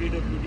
PWD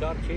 4, 6,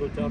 2-4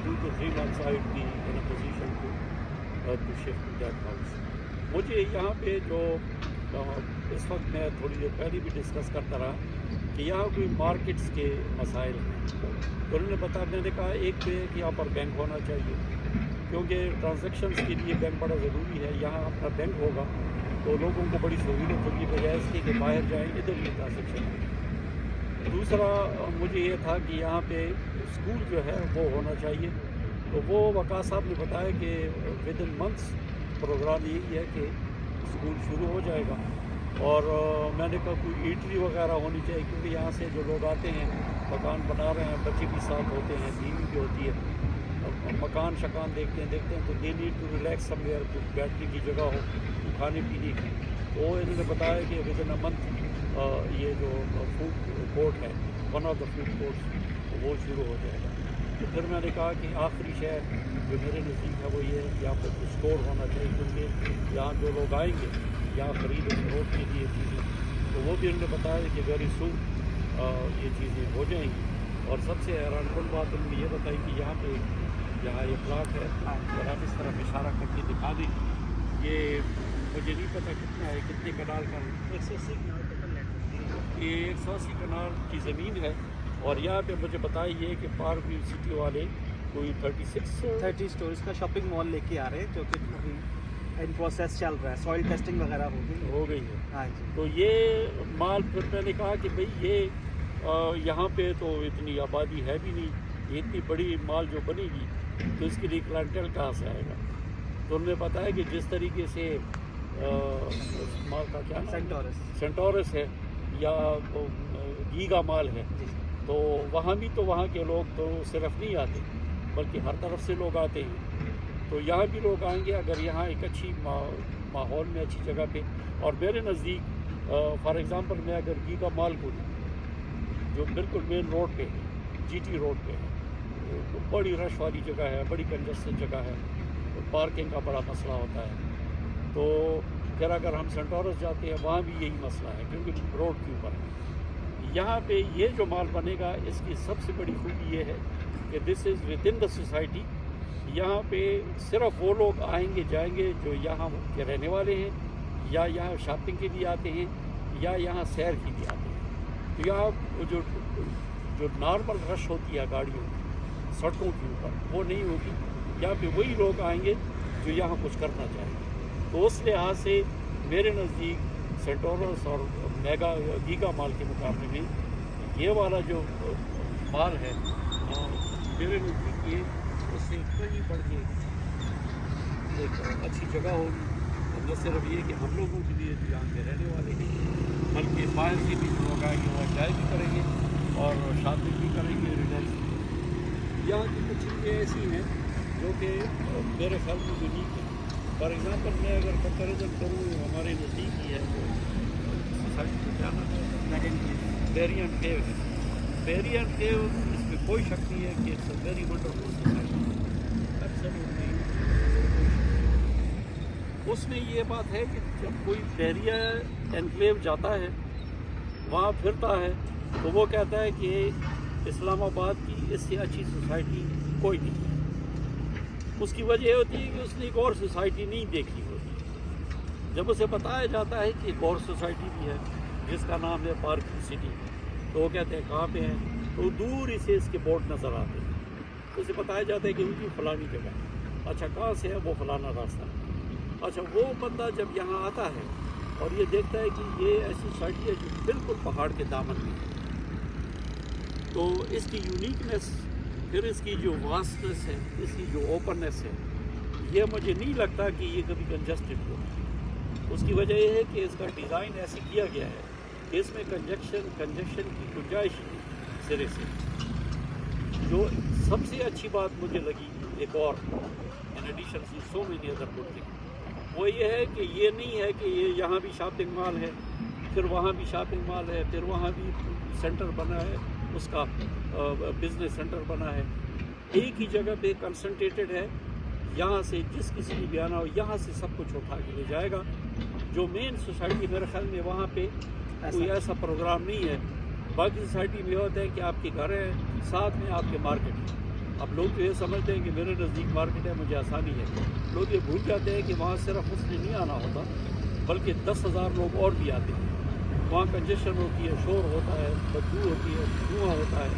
2 to 3 months I would be in a position to shift to that house. مجھے یہاں پہ جو اس وقت میں تھوڑی دیر پہلے بھی ڈسکس کرتا رہا کہ یہاں کوئی مارکیٹس کے مسائل ہیں. تو انہوں نے بتا میں نے کہا ایک تو ہے کہ یہاں پر بینک ہونا چاہیے کیونکہ ٹرانزیکشنس کے لیے بینک بڑا ضروری ہے. یہاں اپنا بینک ہوگا تو لوگوں کو بڑی سہولت ہوگی بجائے اس کے کہ باہر جائیں ادھر یہ ٹرانزیکشن. دوسرا مجھے یہ تھا کہ یہاں پہ اسکول جو ہے وہ ہونا چاہیے. تو وہ وقاص صاحب نے بتایا کہ ود ان منتھس پروگرام یہی ہے کہ اسکول شروع ہو جائے گا. اور میں نے کہا کوئی ایٹری وغیرہ ہونی چاہیے کیونکہ یہاں سے جو لوگ آتے ہیں مکان بنا رہے ہیں, بچے بھی ساتھ ہوتے ہیں, بیوی بھی ہوتی ہے, مکان شکان دیکھتے ہیں تو they need to relax somewhere, بیٹھنے کی جگہ ہو, کھانے پینے کی. تو انہوں نے بتایا کہ ود ان اے منتھ یہ جو فوڈ کورٹ ہے one of the food courts وہ شروع ہو جائے گا. تو پھر میں نے کہا کہ آخری شہر جو میرے نزدیک ہے وہ یہ ہے کہ یہاں پر اسٹور ہونا چاہیے کیونکہ یہاں جو لوگ آئیں گے یہاں خرید و فروخت کے لیے چیزیں, تو وہ بھی انہوں نے بتایا کہ ویری سون یہ چیزیں ہو جائیں گی. اور سب سے حیران کن بات انہوں نے یہ بتائی کہ یہاں پہ یہاں یہ پلاٹ ہے اگر آپ اس طرف اشارہ کر کے دکھا دیں, یہ مجھے نہیں پتہ کتنا ہے, کتنے کنال کا, 180 یہ 180 کنال کی زمین ہے. اور یہاں پہ مجھے بتایا یہ کہ پارک یونیورسٹی والے کوئی 30 اسٹوریز کا شاپنگ مال لے کے آ رہے ہیں جو کہ ابھی ان پروسیس چل رہا ہے, سوائل ٹیسٹنگ وغیرہ ہو گئی ہے. ہاں جی. تو یہ مال پھر میں نے کہا کہ بھئی یہ یہاں پہ تو اتنی آبادی ہے بھی نہیں, یہ اتنی بڑی مال جو بنے گی تو اس کے لیے کلائنٹیل کہاں سے آئے گا. تو انہوں نے بتایا کہ جس طریقے سے مال کا کیا سینٹورس ہے یا گیگا مال ہے تو وہاں بھی تو وہاں کے لوگ تو صرف نہیں آتے بلکہ ہر طرف سے لوگ آتے ہیں. تو یہاں بھی لوگ آئیں گے اگر یہاں ایک اچھی ماحول میں اچھی جگہ پہ. اور میرے نزدیک فار ایگزامپل میں اگر گیگا مال کو جو بالکل مین روڈ پہ ہے, جی ٹی روڈ پہ ہے, تو بڑی رش والی جگہ ہے, بڑی کنجسٹڈ جگہ ہے, پارکنگ کا بڑا مسئلہ ہوتا ہے. تو پھر اگر ہم سینٹورس جاتے ہیں وہاں بھی یہی مسئلہ ہے کیونکہ روڈ کے اوپر ہے. یہاں پہ یہ جو مال بنے گا اس کی سب سے بڑی خوبی یہ ہے کہ دس is with in the society. یہاں پہ صرف وہ لوگ آئیں گے جائیں گے جو یہاں کے رہنے والے ہیں یا یہاں شاپنگ کے لیے آتے ہیں یا یہاں سیر کے لیے آتے ہیں. تو یہاں جو نارمل رش ہوتی ہے گاڑیوں سڑکوں کے اوپر وہ نہیں ہوگی. یہاں پہ وہی لوگ آئیں گے جو یہاں کچھ کرنا چاہیں گے. تو اس لحاظ سے میرے نزدیک سینٹورس اور میگا گیگا مال کے مقابلے میں یہ والا جو مال ہے میرے نزدیک یہ اس سے کہیں بڑھ کے ایک اچھی جگہ ہوگی. نہ صرف یہ کہ ہم لوگوں کے لیے جو یہاں کے رہنے والے ہیں بلکہ باہر سے بھی لوگ آئیں گے, وہ انجوائے بھی کریں گے اور شاپنگ بھی کریں گے, ریلیکس بھی کریں گے. یہاں کی کچھ چیزیں ایسی ہیں جو کہ میرے خیال میں یونیک ہے. فار ایگزامپل میں اگر کمپیریزن کروں ہمارے نزدیک ہی ہے جو سوسائٹی کو کیا نام ہے بیری اینڈ کیو ہے. بیری اینڈ کیو اس میں کوئی شک نہیں ہے کہ it's a very wonderful society. اس میں یہ بات ہے کہ جب کوئی بحریہ انکلیو جاتا ہے وہاں پھرتا ہے تو وہ کہتا ہے کہ اسلام آباد کی اس سے اچھی سوسائٹی کوئی نہیں. اس کی وجہ یہ ہوتی ہے کہ اس نے ایک اور سوسائٹی نہیں دیکھی ہوتی. جب اسے بتایا جاتا ہے کہ ایک اور سوسائٹی بھی ہے جس کا نام ہے پارک سٹی, تو وہ کہتے ہیں کہاں پہ ہیں, تو دور سے اس کے بورڈ نظر آتے ہیں. اسے بتایا جاتا ہے کہ ان کی فلانی جگہ. اچھا کہاں سے ہے, وہ فلانا راستہ. اچھا وہ بندہ جب یہاں آتا ہے اور یہ دیکھتا ہے کہ یہ ایسی سوسائٹی ہے جو بالکل پہاڑ کے دامن میں ہے, تو اس کی یونیکنیس, پھر اس کی جو واسٹنس ہے, اس کی جو اوپننیس ہے, یہ مجھے نہیں لگتا کہ یہ کبھی کنجسٹڈ ہو. اس کی وجہ یہ ہے کہ اس کا ڈیزائن ایسے کیا گیا ہے کہ اس میں کنجیکشن کی گنجائش سرے سے. جو سب سے اچھی بات مجھے لگی ایک اور in addition to so many other good thing, وہ یہ ہے کہ یہ نہیں ہے کہ یہ یہاں بھی شاپنگ مال ہے, پھر وہاں بھی شاپنگ مال ہے, پھر وہاں بھی سینٹر بنا ہے, اس کا بزنس سینٹر بنا ہے. ایک ہی جگہ پہ کنسنٹریٹڈ ہے. یہاں سے جس کسی نے بھی آنا ہو یہاں سے سب کچھ اٹھا کے لے جائے گا. جو مین سوسائٹی میرے خیال میں وہاں پہ کوئی ایسا پروگرام نہیں ہے. باقی سوسائٹی میں یہ ہوتا ہے کہ آپ کے گھر ہیں, ساتھ میں آپ کے مارکیٹ ہے, اب لوگ تو یہ سمجھتے ہیں کہ میرے نزدیک مارکیٹ ہے، مجھے آسانی ہے. لوگ یہ بھول جاتے ہیں کہ وہاں صرف اس نے نہیں آنا ہوتا، بلکہ 10,000 لوگ اور بھی آتے ہیں. وہاں کنجیشن ہوتی ہے، شور ہوتا ہے، بدبو ہوتی ہے، دھواں ہوتا ہے،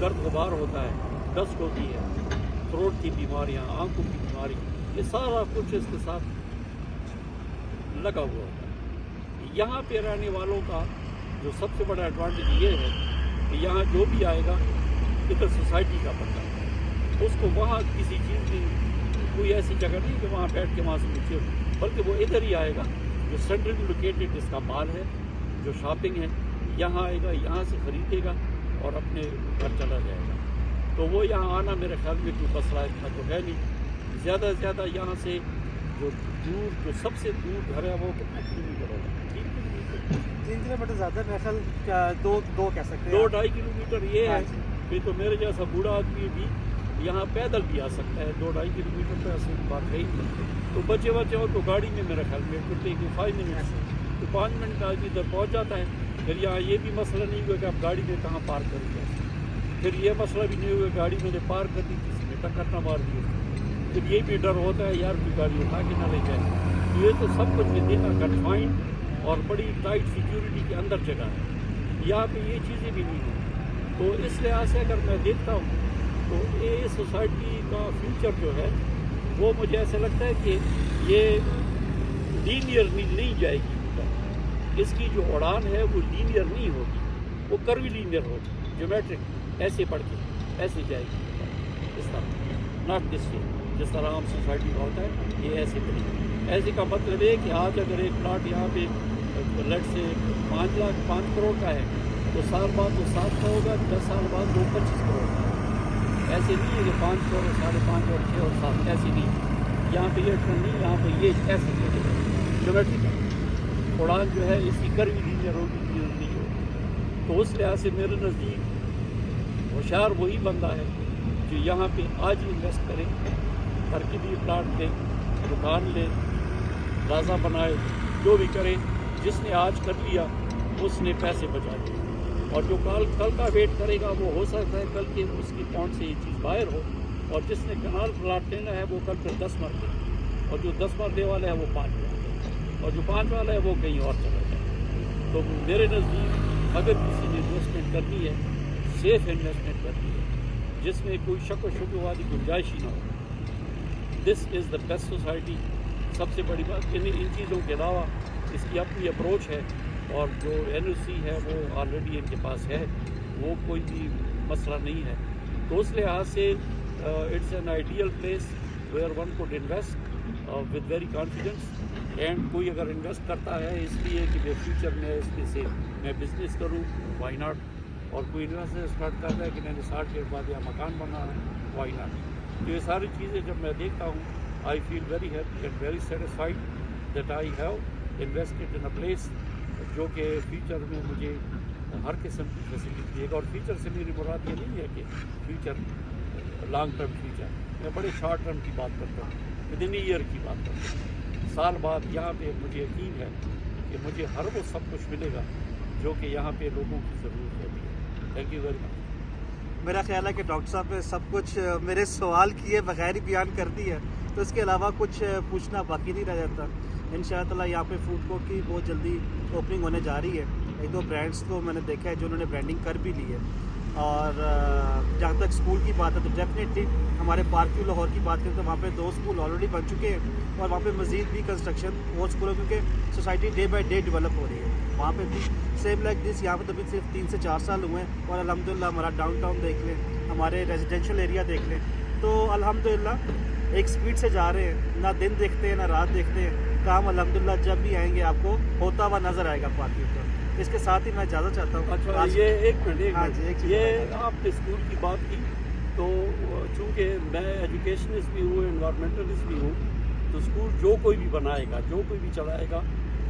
گرد غبار ہوتا ہے، ڈسٹ ہوتی ہے، تھروٹ کی بیماریاں، آنکھوں کی بیماری، یہ سارا کچھ اس کے ساتھ لگا ہوا ہوتا ہے. یہاں پہ رہنے والوں کا جو سب سے بڑا ایڈوانٹیج یہ ہے کہ یہاں جو بھی آئے گا ادھر سوسائٹی کا بندہ ہے، اس کو وہاں کسی چیز کی کوئی ایسی جگہ نہیں کہ وہاں بیٹھ کے وہاں سے نیچے، بلکہ وہ ادھر ہی آئے گا. جو سینٹرلی لوکیٹڈ اس کا مال ہے، جو شاپنگ ہے، یہاں آئے گا، یہاں سے خریدے گا اور اپنے گھر چلا جائے گا. تو وہ یہاں آنا میرے خیال میں کوئی مسئلہ اتنا تو ہے نہیں. زیادہ سے زیادہ یہاں سے جو سب سے دور گھر ہے وہ کتنا کلو میٹر ہوگا؟ 3 کلو میٹر زیادہ، میرا خیال دو کہہ سکتے ہیں. 2-2.5 کلو میٹر یہ ہے. پھر تو میرے جیسا بوڑھا آدمی بھی یہاں پیدل بھی آ سکتا ہے. 2-2.5 کلو میٹر تو ایسی بات ہے ہی نہیں. تو بچے ہو تو گاڑی میں میرا خیال میں ٹوٹے کہ 5 منٹ، تو 5 منٹ آدمی ادھر پہنچ جاتا ہے. پھر یہاں یہ بھی مسئلہ نہیں ہوا کہ آپ گاڑی میں کہاں پارک کریں گے. پھر یہ مسئلہ بھی نہیں ہوا گاڑی میں نے پارک کر دی، کسی نے ٹکر نہ مار دی. پھر یہ بھی ڈر ہوتا ہے یار کوئی گاڑی اٹھا کے نہ لے جائے. یہ تو سب کچھ دینا کنفائنڈ اور بڑی ٹائٹ سیکیورٹی کے اندر جگہ ہے. یہاں پہ یہ چیزیں بھی نہیں ہیں. تو اس لحاظ سے اگر میں دیکھتا ہوں تو یہ سوسائٹی کا فیوچر جو ہے وہ مجھے ایسا لگتا ہے کہ یہ لینئر نہیں جائے گی. اس کی جو اڑان ہے وہ لینئر نہیں ہوگی، وہ کروی لینئر ہوگی، جیومیٹرک، ایسے بڑھ کے ایسے جائے گی. اس طرح ناٹ دس وے، جس طرح عام سوسائٹی کا ہوتا ہے یہ ایسے بڑھے. ایسے کا مطلب ہے کہ آج اگر ایک پلاٹ یہاں پہ لیٹ سے 5 کروڑ کا ہے تو سال بعد وہ 7 کا ہوگا، 10 سال بعد وہ 25 کروڑ کا. ایسے نہیں ہے کہ 5 کروڑ 5.5 اور 6 اور 7، ایسے نہیں. یہاں پہ یہ ٹرن نہیں، یہاں پہ یہ ایسے جیومیٹرک اڑان جو ہے اس کی کروی لینئر ہوگی، نہیں ہوگی. تو اس لحاظ سے میرے نزدیک ہوشیار وہی بندہ ہے جو یہاں پہ آج انویسٹ کرے، گھر کی بھی پلاٹ لے، دکان لے، پلازا بنائے، جو بھی کرے. جس نے آج کر لیا اس نے پیسے بچا لیے، اور جو کل کا ویٹ کرے گا وہ ہو سکتا ہے کل کے اس کی اکاؤنٹ سے یہ چیز باہر ہو. اور جس نے کنال پلاٹ لینا ہے وہ کل پھر 10 مرلے، اور جو 10 مرلے والا ہے وہ 5 مرلے، اور جو 5 والا ہے وہ کہیں اور چلا جائے. تو میرے نزدیک اگر کسی نے انویسٹمنٹ کرنی ہے، سیف انویسٹمنٹ کرنی ہے جس میں کوئی شک و شبہ والی گنجائش ہی نہ ہو، دس از دا بیسٹ سوسائٹی. سب سے بڑی بات ان چیزوں کے علاوہ اس کی اپنی اپروچ ہے، اور جو NOC ہے وہ آلریڈی ان کے پاس ہے، وہ کوئی بھی مسئلہ نہیں ہے. تو اس لحاظ سے it's an ideal place where one could invest with very confidence. And کوئی اگر انویسٹ کرتا ہے اس لیے کہ میں فیوچر میں اس میں سے میں بزنس کروں، وائی ناٹ. اور کوئی انویسٹر اسٹارٹ کرتا ہے کہ میں نے 60 کے بعد یہاں مکان بنانا ہے، وائی ناٹ. تو یہ ساری چیزیں جب میں دیکھتا ہوں I feel very happy and very satisfied that I have invested in a place جو کہ فیوچر میں مجھے ہر قسم کی فیسلٹی دے گا. اور فیوچر سے میری مراد یہ نہیں ہے کہ فیوچر لانگ ٹرم فیوچر، میں بڑے شارٹ ٹرم کی بات کرتا ہوں، ود ان ایئر کی بات کرتا ہوں. سال بعد یہاں پہ مجھے یقین ہے کہ مجھے ہر وہ سب کچھ ملے گا جو کہ یہاں پہ لوگوں کی ضرورت ہوتی ہے. Thank you very much. میرا خیال ہے کہ ڈاکٹر صاحب نے سب کچھ میرے سوال کیے بغیر ہی بیان کر دی ہے، تو اس کے علاوہ کچھ پوچھنا باقی نہیں رہ جاتا. ان شاء اللہ یہاں پہ فوڈ کورٹ کی بہت جلدی اوپننگ ہونے جا رہی ہے. 1-2 برانڈس کو میں نے دیکھا ہے جو انہوں نے برانڈنگ کر بھی لی ہے. اور جہاں تک اسکول کی بات ہے تو ڈیفینیٹلی ہمارے پارک کیو لاہور کی بات کریں تو وہاں پہ 2 اسکول آلریڈی بن چکے ہیں، اور وہاں پہ مزید بھی کنسٹرکشن اور اسکولوں، کیونکہ society day by day develop ہو رہی ہے. وہاں پہ بھی سیم لائک دس، یہاں پہ تو بھی صرف 3 سے 4 سال ہوئے ہیں، اور الحمدللہ ہمارا ڈاؤن ٹاؤن دیکھ لیں، ہمارے ریزیڈینشیل ایریا دیکھ لیں، تو الحمدللہ ایک سپیڈ سے جا رہے ہیں. نہ دن دیکھتے ہیں نہ رات دیکھتے ہیں، کام الحمدللہ جب بھی آئیں گے آپ کو ہوتا ہوا نظر آئے گا پارک پر. اس کے ساتھ ہی میں اجازت چاہتا ہوں. اچھا یہ ایک منٹ، یہ آپ نے اسکول کی بات کی، تو چونکہ میں ایجوکیشنسٹ بھی ہوں، انوائرمنٹلسٹ بھی ہوں، تو اسکول جو کوئی بھی بنائے گا، جو کوئی بھی چلائے گا،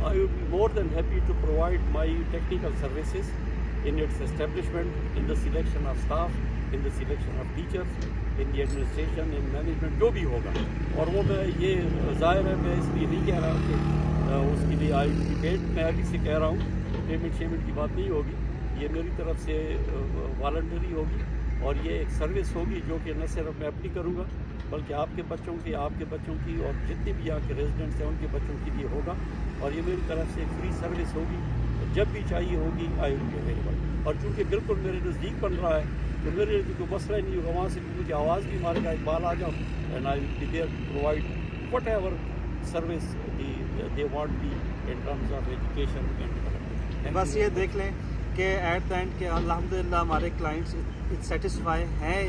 I would be more than happy to provide my technical services in its establishment, in the selection of staff, in the selection of teachers, in the administration, in management، جو بھی ہوگا. اور وہ میں یہ ظاہر ہے میں اس لیے نہیں کہہ رہا ہوں کہ اس کے لیے آئی ڈی پیڈ، میں ابھی سے کہہ رہا ہوں پیمنٹ کی بات نہیں ہوگی، یہ میری طرف سے والنٹری ہوگی. اور یہ ایک سروس ہوگی جو کہ نہ صرف میں اپنی کروں گا بلکہ آپ کے بچوں کی، آپ کے بچوں کی، اور جتنے بھی یہاں کے ریزیڈنٹس ہیں ان کے بچوں کے لیے ہوگا. اور یہ میری طرف سے ایک فری سروس ہوگی. جب بھی چاہیے ہوگی آئی ول بی اویلیبل. اور چونکہ بالکل میرے نزدیک بن رہا ہے تو میرے لیے کوئی مسئلہ نہیں ہوگا. وہاں سے مجھے آواز بھی مارے گا اقبال آ جاؤ and I will be there to provide whatever service they want me in terms of education and development. بس یہ دیکھ لیں کہ ایٹ دا اینڈ کہ الحمدللہ ہمارے کلائنٹس سیٹسفائی ہیں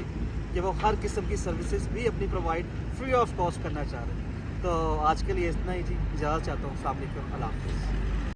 کہ وہ ہر قسم کی سروسز بھی اپنی پرووائڈ فری آف کاسٹ کرنا چاہ رہے ہیں. تو آج کے لیے اتنا ہی جی، اجازت چاہتا ہوں. السلام علیکم، اللہ حافظ.